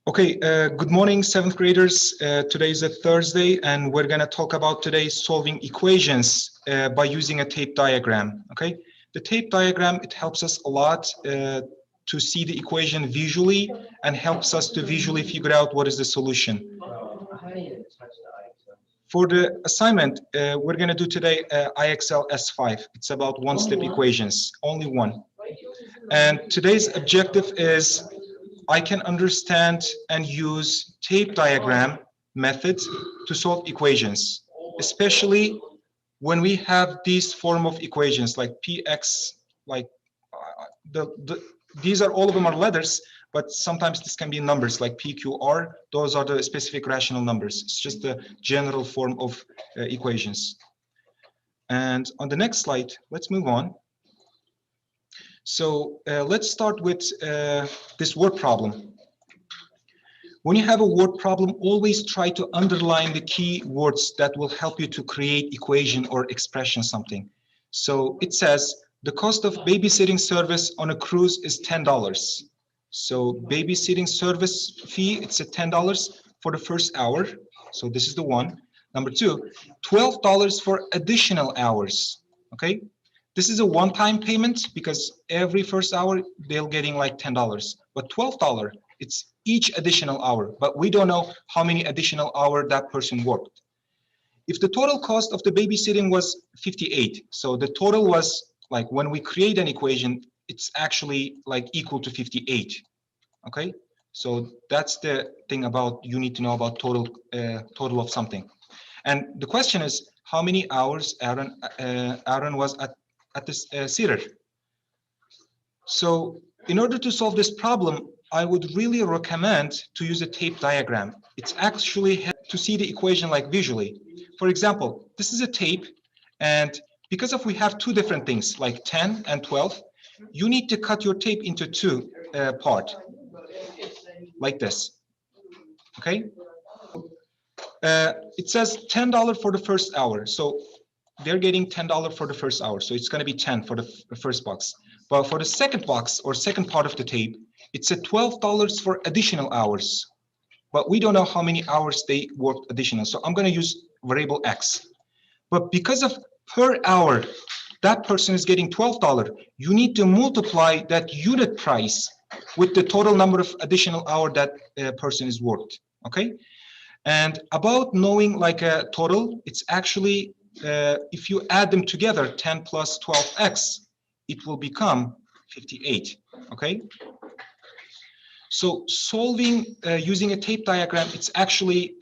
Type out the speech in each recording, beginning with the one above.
Okay, good morning, seventh graders. Today is a Thursday, and we're going to talk about today solving equations by using a tape diagram. Okay, the tape diagram, it helps us a lot to see the equation visually and helps us to visually figure out what is the solution. For the assignment, we're going to do today IXL S5. It's about one-step equations, only one. And today's objective is I can understand and use tape diagram methods to solve equations, especially when we have these form of equations like px, like these are all of them are letters, but sometimes this can be numbers like pqr. Those are the specific rational numbers. It's just the general form of equations. And on the next slide, let's move on. So let's start with this word problem. When you have a word problem, always try to underline the key words that will help you to create equation or expression something. So it says the cost of babysitting service on a cruise is $10. So babysitting service fee, it's a $10 for the first hour. So this is the one. Number two, $12 for additional hours. Okay. This is a one-time payment because every first hour they're getting like $10, but $12, it's each additional hour, but we don't know how many additional hours that person worked. If the total cost of the babysitting was 58, so the total was like when we create an equation, it's actually like equal to 58. Okay, so that's the thing about you need to know about total of something. And the question is how many hours Aaron was at this theater. So in order to solve this problem, I would really recommend to use a tape diagram. It's actually to see the equation like visually. For example, this is a tape, and because of we have two different things like 10 and 12, you need to cut your tape into two parts like this. Okay. It says $10 for the first hour. So they're getting $10 for the first hour. So it's going to be 10 for the first box. But for the second box or second part of the tape, it's a $12 for additional hours. But we don't know how many hours they worked additional. So I'm going to use variable X. But because of per hour, that person is getting $12, you need to multiply that unit price with the total number of additional hour that person is worked. Okay. And about knowing like a total, it's actually if you add them together, 10 plus 12x, it will become 58, okay? So solving using a tape diagram, it's actually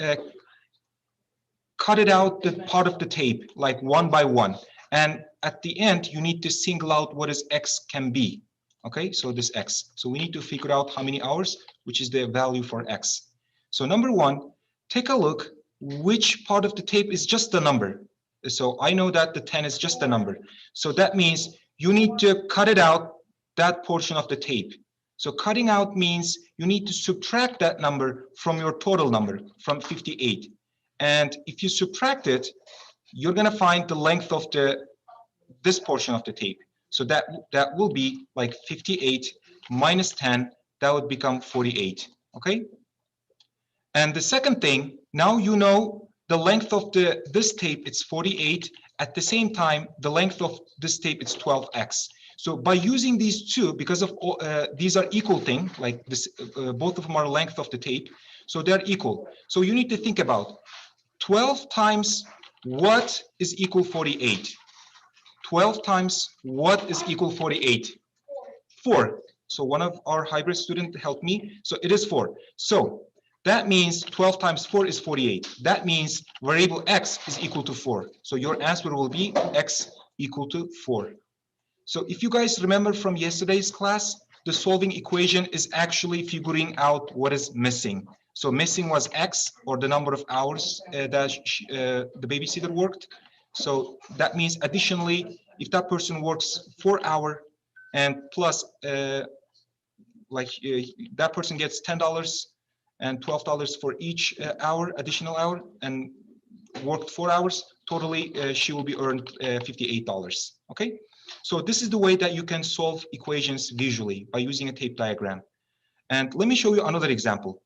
cut it out the part of the tape, like one by one. And at the end, you need to single out what is x can be, okay? So this x. So we need to figure out how many hours, which is the value for x. So number one, take a look which part of the tape is just the number. So I know that the 10 is just a number. So that means you need to cut it out, that portion of the tape. So cutting out means you need to subtract that number from your total number, from 58. And if you subtract it, you're going to find the length of this portion of the tape. So that will be like 58 minus 10, that would become 48, okay? And the second thing, now you know the length of this tape, it's 48. At the same time, the length of this tape, it's 12x. So by using these two, because of these are equal thing, like this, both of them are length of the tape, so they're equal. So you need to think about 12 times what is equal 48? 12 times what is equal 48? 4. So one of our hybrid students helped me. So it is 4. So that means 12 times 4 is 48. That means variable x is equal to 4. So your answer will be x equal to 4. So if you guys remember from yesterday's class, the solving equation is actually figuring out what is missing. So missing was x, or the number of hours that the babysitter worked. So that means additionally, if that person works 4 hours and plus that person gets $10 and $12 for each hour, additional hour, and worked 4 hours, totally she will be earned $58, okay? So this is the way that you can solve equations visually by using a tape diagram. And let me show you another example.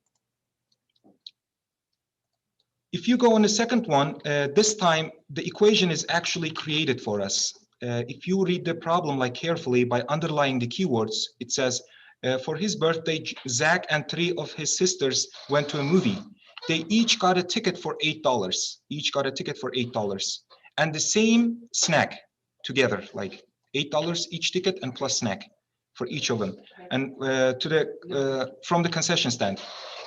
If you go on the second one, this time the equation is actually created for us. If you read the problem like carefully by underlining the keywords, it says, for his birthday, Zach and 3 of his sisters went to a movie. They each got a ticket for $8. Each got a ticket for $8. And the same snack together, like $8 each ticket and plus snack for each of them. And from the concession stand.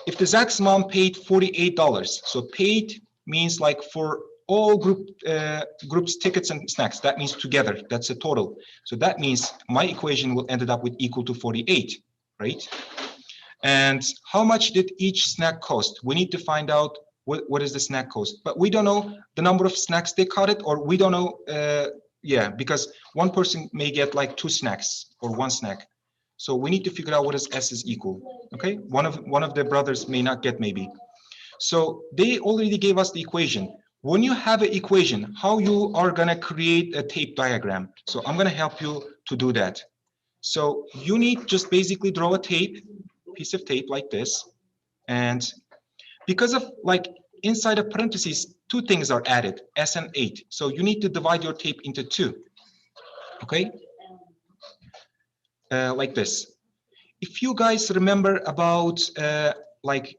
If the Zach's mom paid $48, so paid means like for all groups tickets and snacks, that means together, that's a total. So that means my equation will ended up with equal to 48, right? And how much did each snack cost? We need to find out what is the snack cost, but we don't know the number of snacks they cut it, or we don't know, yeah, because one person may get like 2 snacks or 1 snack. So we need to figure out what is S is equal, okay? One of the brothers may not get maybe. So they already gave us the equation. When you have an equation, how you are gonna create a tape diagram. So I'm gonna help you to do that. So you need just basically draw a piece of tape like this. And because of like inside of parentheses, 2 things are added, S and 8. So you need to divide your tape into 2, okay? Like this. If you guys remember about like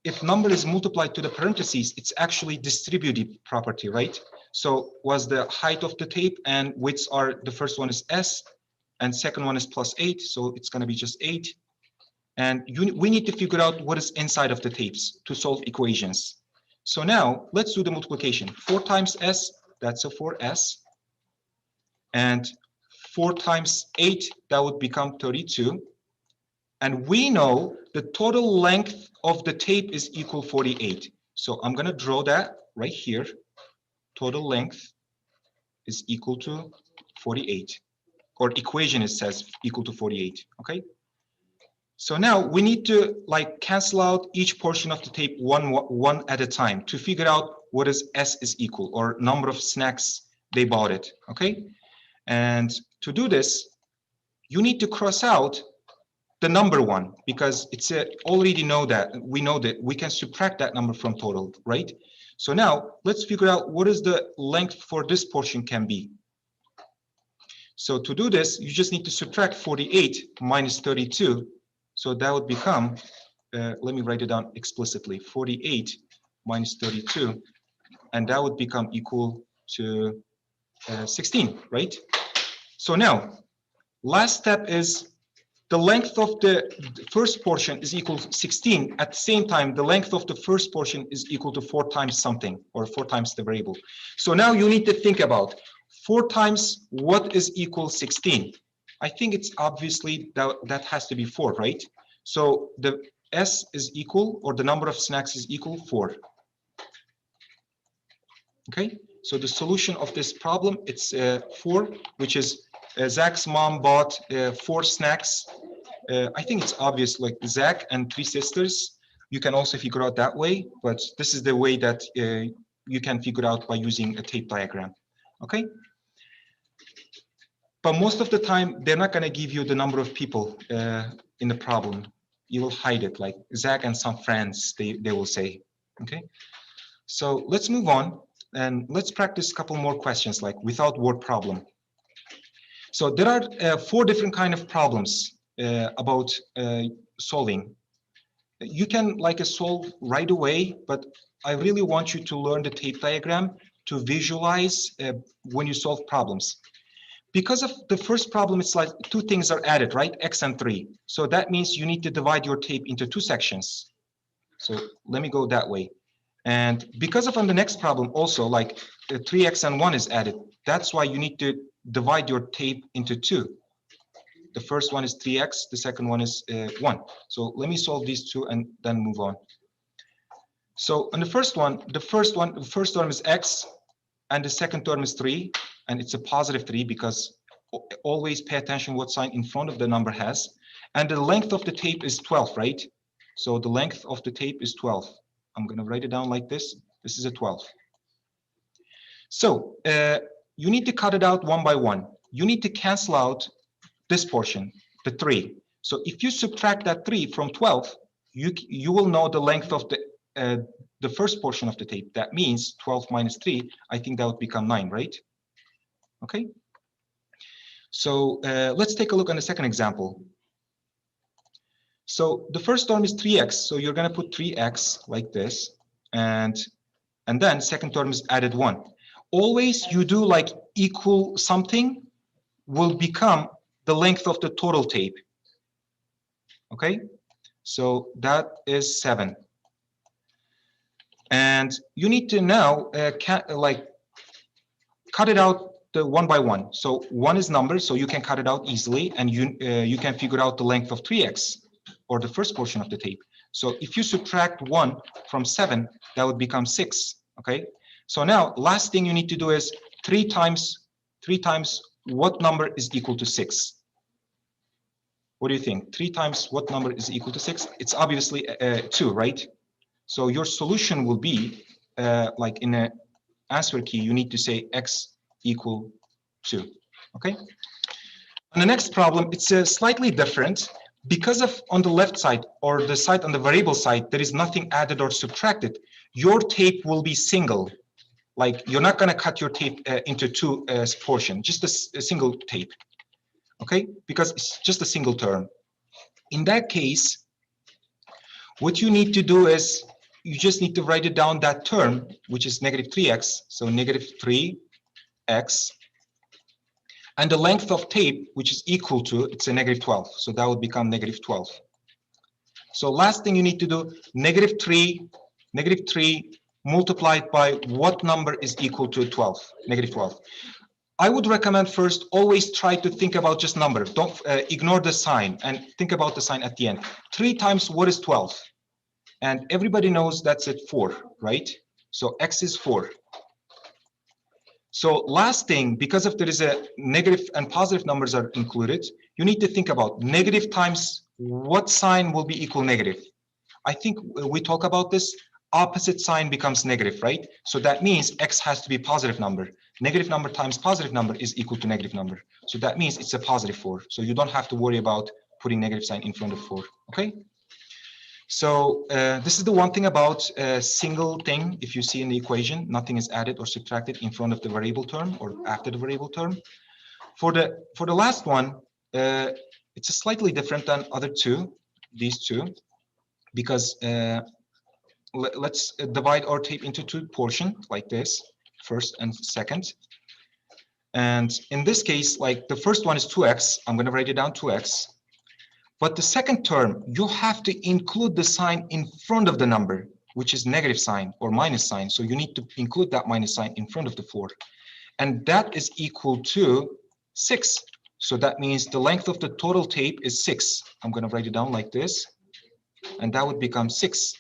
if number is multiplied to the parentheses, it's actually distributive property, right? So was the height of the tape and widths are, the first one is S and second one is plus 8. So it's going to be just 8. And we need to figure out what is inside of the tapes to solve equations. So now let's do the multiplication. 4 times S, that's a 4S. And 4 times 8, that would become 32. And we know the total length of the tape is equal 48. So I'm going to draw that right here. Total length is equal to 48. Or equation it says equal to 48. Okay. So now we need to like cancel out each portion of the tape one at a time to figure out what is S is equal, or number of snacks they bought it. Okay. And to do this, you need to cross out the number 1, because it's already we know that we can subtract that number from total, right? So now let's figure out what is the length for this portion can be. So to do this, you just need to subtract 48 minus 32. So that would become, let me write it down explicitly, 48 minus 32, and that would become equal to 16, right? So now, last step is the length of the first portion is equal to 16. At the same time, the length of the first portion is equal to 4 times something, or 4 times the variable. So now you need to think about 4 times what is equal 16. I think it's obviously that has to be 4, right? So the S is equal, or the number of snacks is equal 4. Okay, so the solution of this problem, it's 4, which is Zach's mom bought 4 snacks. I think it's obvious, like Zach and 3 sisters. You can also figure out that way, but this is the way that you can figure out by using a tape diagram. Okay. But most of the time, they're not going to give you the number of people in the problem. You will hide it, like Zach and some friends, they will say. Okay. So let's move on and let's practice a couple more questions, like without word problem. So there are 4 different kind of problems about solving. You can like solve right away, but I really want you to learn the tape diagram to visualize when you solve problems. Because of the first problem, it's like 2 things are added, right? X and 3. So that means you need to divide your tape into 2 sections. So let me go that way. And because of on the next problem also, like 3x and 1 is added. That's why you need to divide your tape into 2. The first one is 3x, the second one is 1. So let me solve these 2 and then move on. So on the first term is x, and the second term is 3, and it's a positive 3 because always pay attention what sign in front of the number has. And the length of the tape is 12, right? So the length of the tape is 12. I'm going to write it down like this. This is a 12. So you need to cut it out one by one. You need to cancel out this portion, the 3. So if you subtract that 3 from 12, you will know the length of the first portion of the tape. That means 12 minus 3, I think that would become 9, right? Okay. So let's take a look on the second example. So the first term is 3x, so you're going to put 3x like this, and then second term is added 1. Always you do like equal something will become the length of the total tape. Okay, so that is 7. And you need to now cut it out the one by one. So 1 is number, so you can cut it out easily, and you can figure out the length of 3x, or the first portion of the tape. So if you subtract 1 from 7, that would become 6. Okay, so now last thing you need to do is 3 times what number is equal to 6? What do you think? 3 times what number is equal to 6? It's obviously 2, right? So your solution will be like in an answer key, you need to say x equal 2. Okay. On the next problem, it's slightly different. Because of on the left side, or the side on the variable side, there is nothing added or subtracted, your tape will be single. Like you're not going to cut your tape into 2 portions, just a single tape. Okay, because it's just a single term. In that case, what you need to do is you just need to write it down, that term, which is negative 3x, so negative 3x, and the length of tape, which is equal to, it's a negative 12, so that would become negative 12. So last thing you need to do, negative 3 multiplied by what number is equal to 12, negative 12. I would recommend first always try to think about just number. Don't ignore the sign and think about the sign at the end. 3 times what is 12? And everybody knows that's at 4, right? So x is 4. So last thing, because if there is a negative and positive numbers are included, you need to think about negative times what sign will be equal negative. I think we talk about this, opposite sign becomes negative, right? So that means x has to be positive number. Negative number times positive number is equal to negative number. So that means it's a positive 4. So you don't have to worry about putting negative sign in front of 4, okay? So this is the one thing about a single thing. If you see in the equation, nothing is added or subtracted in front of the variable term or after the variable term. For the last one, it's a slightly different than other two, these two, because let's divide our tape into 2 portions like this, first and second. And in this case, like the first one is 2x. I'm going to write it down 2x. But the second term, you have to include the sign in front of the number, which is negative sign or minus sign. So you need to include that minus sign in front of the 4. And that is equal to 6. So that means the length of the total tape is 6. I'm going to write it down like this. And that would become 6.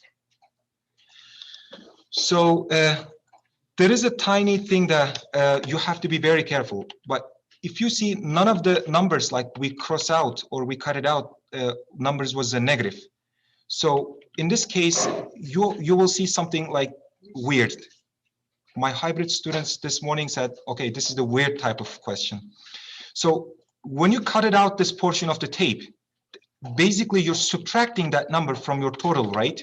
So there is a tiny thing that you have to be very careful. But if you see none of the numbers, like we cross out or we cut it out, numbers was a negative. So in this case, you will see something like weird. My hybrid students this morning said, okay, this is the weird type of question. So when you cut it out, this portion of the tape, basically you're subtracting that number from your total, right?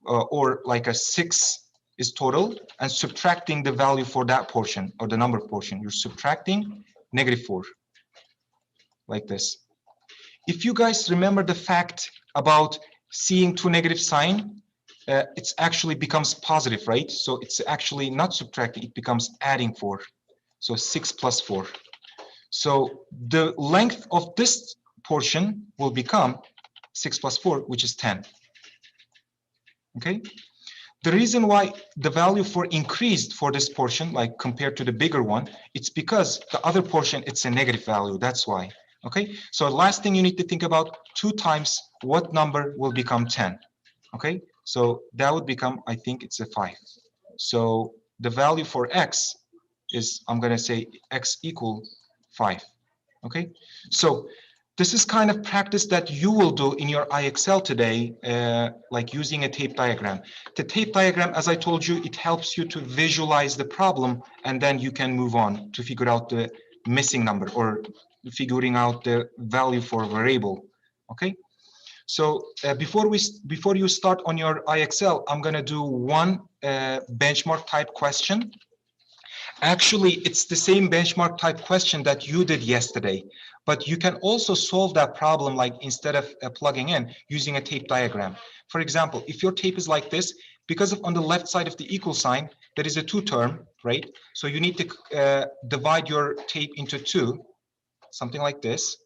Or like a 6 is total, and subtracting the value for that portion or the number portion. You're subtracting negative 4 like this. If you guys remember the fact about seeing 2 negative sign, it's actually becomes positive, right? So it's actually not subtracting, it becomes adding 4. So 6 plus 4. So the length of this portion will become 6 plus 4, which is 10. Okay. The reason why the value for increased for this portion, like compared to the bigger one, it's because the other portion, it's a negative value. That's why. Okay. So last thing you need to think about, 2 times what number will become 10. Okay. So that would become, I think it's a 5. So the value for x is, I'm going to say x equal 5. Okay. So this is kind of practice that you will do in your IXL today, like using a tape diagram. The tape diagram, as I told you, it helps you to visualize the problem, and then you can move on to figure out the missing number or figuring out the value for a variable. Okay. So before you start on your IXL, I'm gonna do one benchmark type question. Actually, it's the same benchmark type question that you did yesterday, but you can also solve that problem like instead of plugging in using a tape diagram. For example, if your tape is like this, because of on the left side of the equal sign, there is a two term, right? So you need to divide your tape into two, something like this,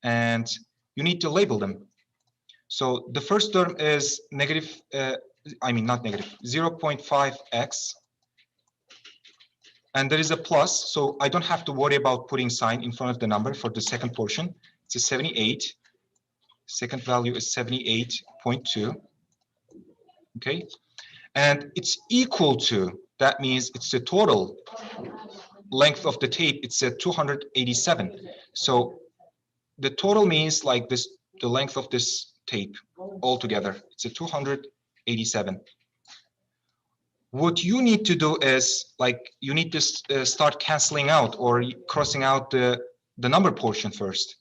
and you need to label them. So the first term is negative, not negative, 0.5x. And there is a plus, so I don't have to worry about putting sign in front of the number for the second portion. It's a 78. Second value is 78.2. Okay. And it's equal to, that means it's the total length of the tape. It's a 287. So the total means like this, the length of this tape altogether. It's a 287. What you need to do is like you need to start canceling out or crossing out the number portion first.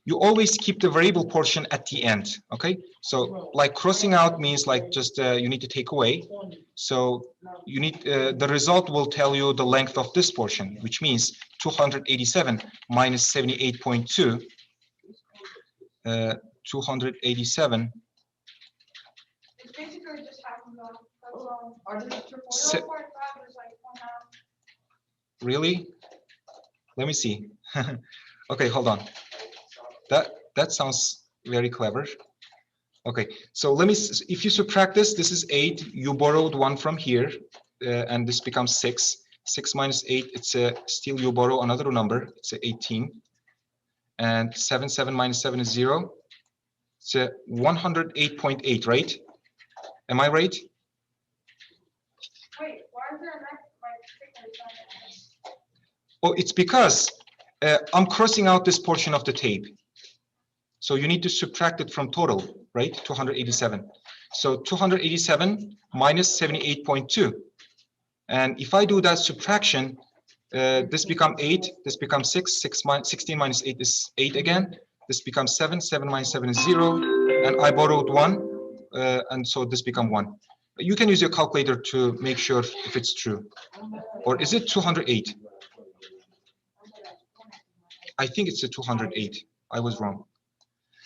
You always keep the variable portion at the end. Okay, so like crossing out means like just you need to take away. So you need the result will tell you the length of this portion, which means 287 minus 78.2. 287. Really? Let me see. Okay, hold on. That sounds very clever. Okay, so let me. If you subtract this, this is 8. You borrowed 1 from here, and this becomes 6. 6 minus 8. It's still you borrow another number. It's 18. And 7 minus 7 is 0. It's 108.8, right? Am I right? Wait, why is there a next? Oh, it's because I'm crossing out this portion of the tape. So you need to subtract it from total, right? 287. So 287 minus 78.2. And if I do that subtraction, this becomes 8, this becomes 6, 16 minus 8 is 8 again. This becomes 7, 7 minus 7 is 0. And I borrowed 1, and so this becomes 1. You can use your calculator to make sure if it's true. Or is it 208? I think it's a 208. I was wrong.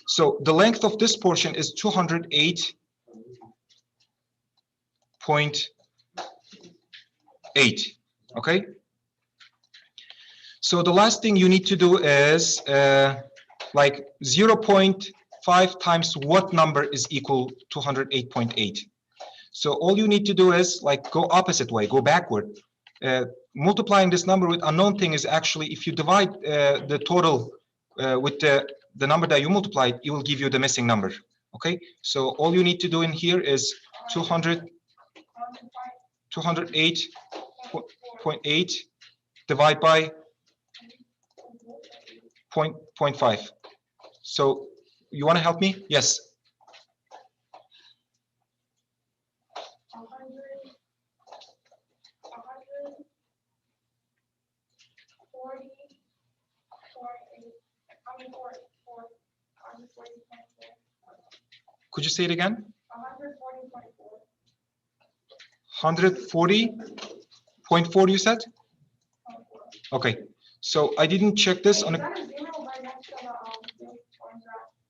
So the length of this portion is 208.8. Okay. So the last thing you need to do is like 0.5 times what number is equal to 208.8. So all you need to do is like go opposite way, go backward. Multiplying this number with unknown thing is actually, if you divide the total with the number that you multiplied, it will give you the missing number. Okay, so all you need to do in here is 208.8 divide by 0.5. So you want to help me? Yes. 140.4. Could you say it again? 140.4 you said? Okay, so I didn't check this on a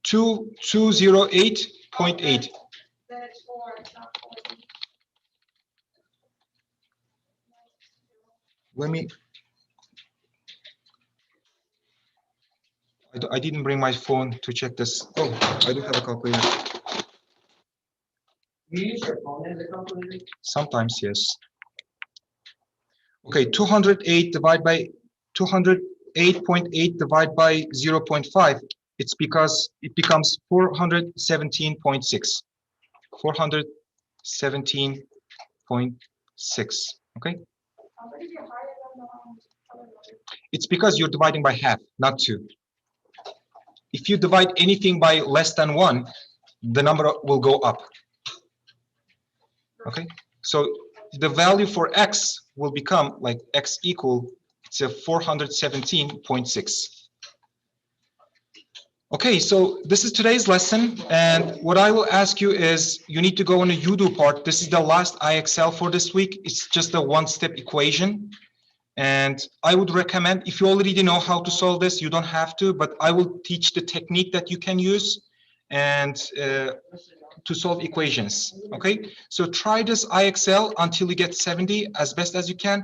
208.8. Let me. I didn't bring my phone to check this. Oh, I do have a calculator. You use your phone as a calculator? Sometimes, yes. Okay, 208 divided by 208.8 divided by 0.5. It's because it becomes 417.6. 417.6. Okay. It's because you're dividing by half, not 2. If you divide anything by less than 1, the number will go up. Okay, so the value for x will become like x equal, it's a 417.6. Okay, so this is today's lesson, and what I will ask you is you need to go on a UDO part. This is the last IXL for this week. It's just a one-step equation. And I would recommend, if you already know how to solve this, you don't have to, but I will teach the technique that you can use and to solve equations, okay? So try this IXL until you get 70 as best as you can.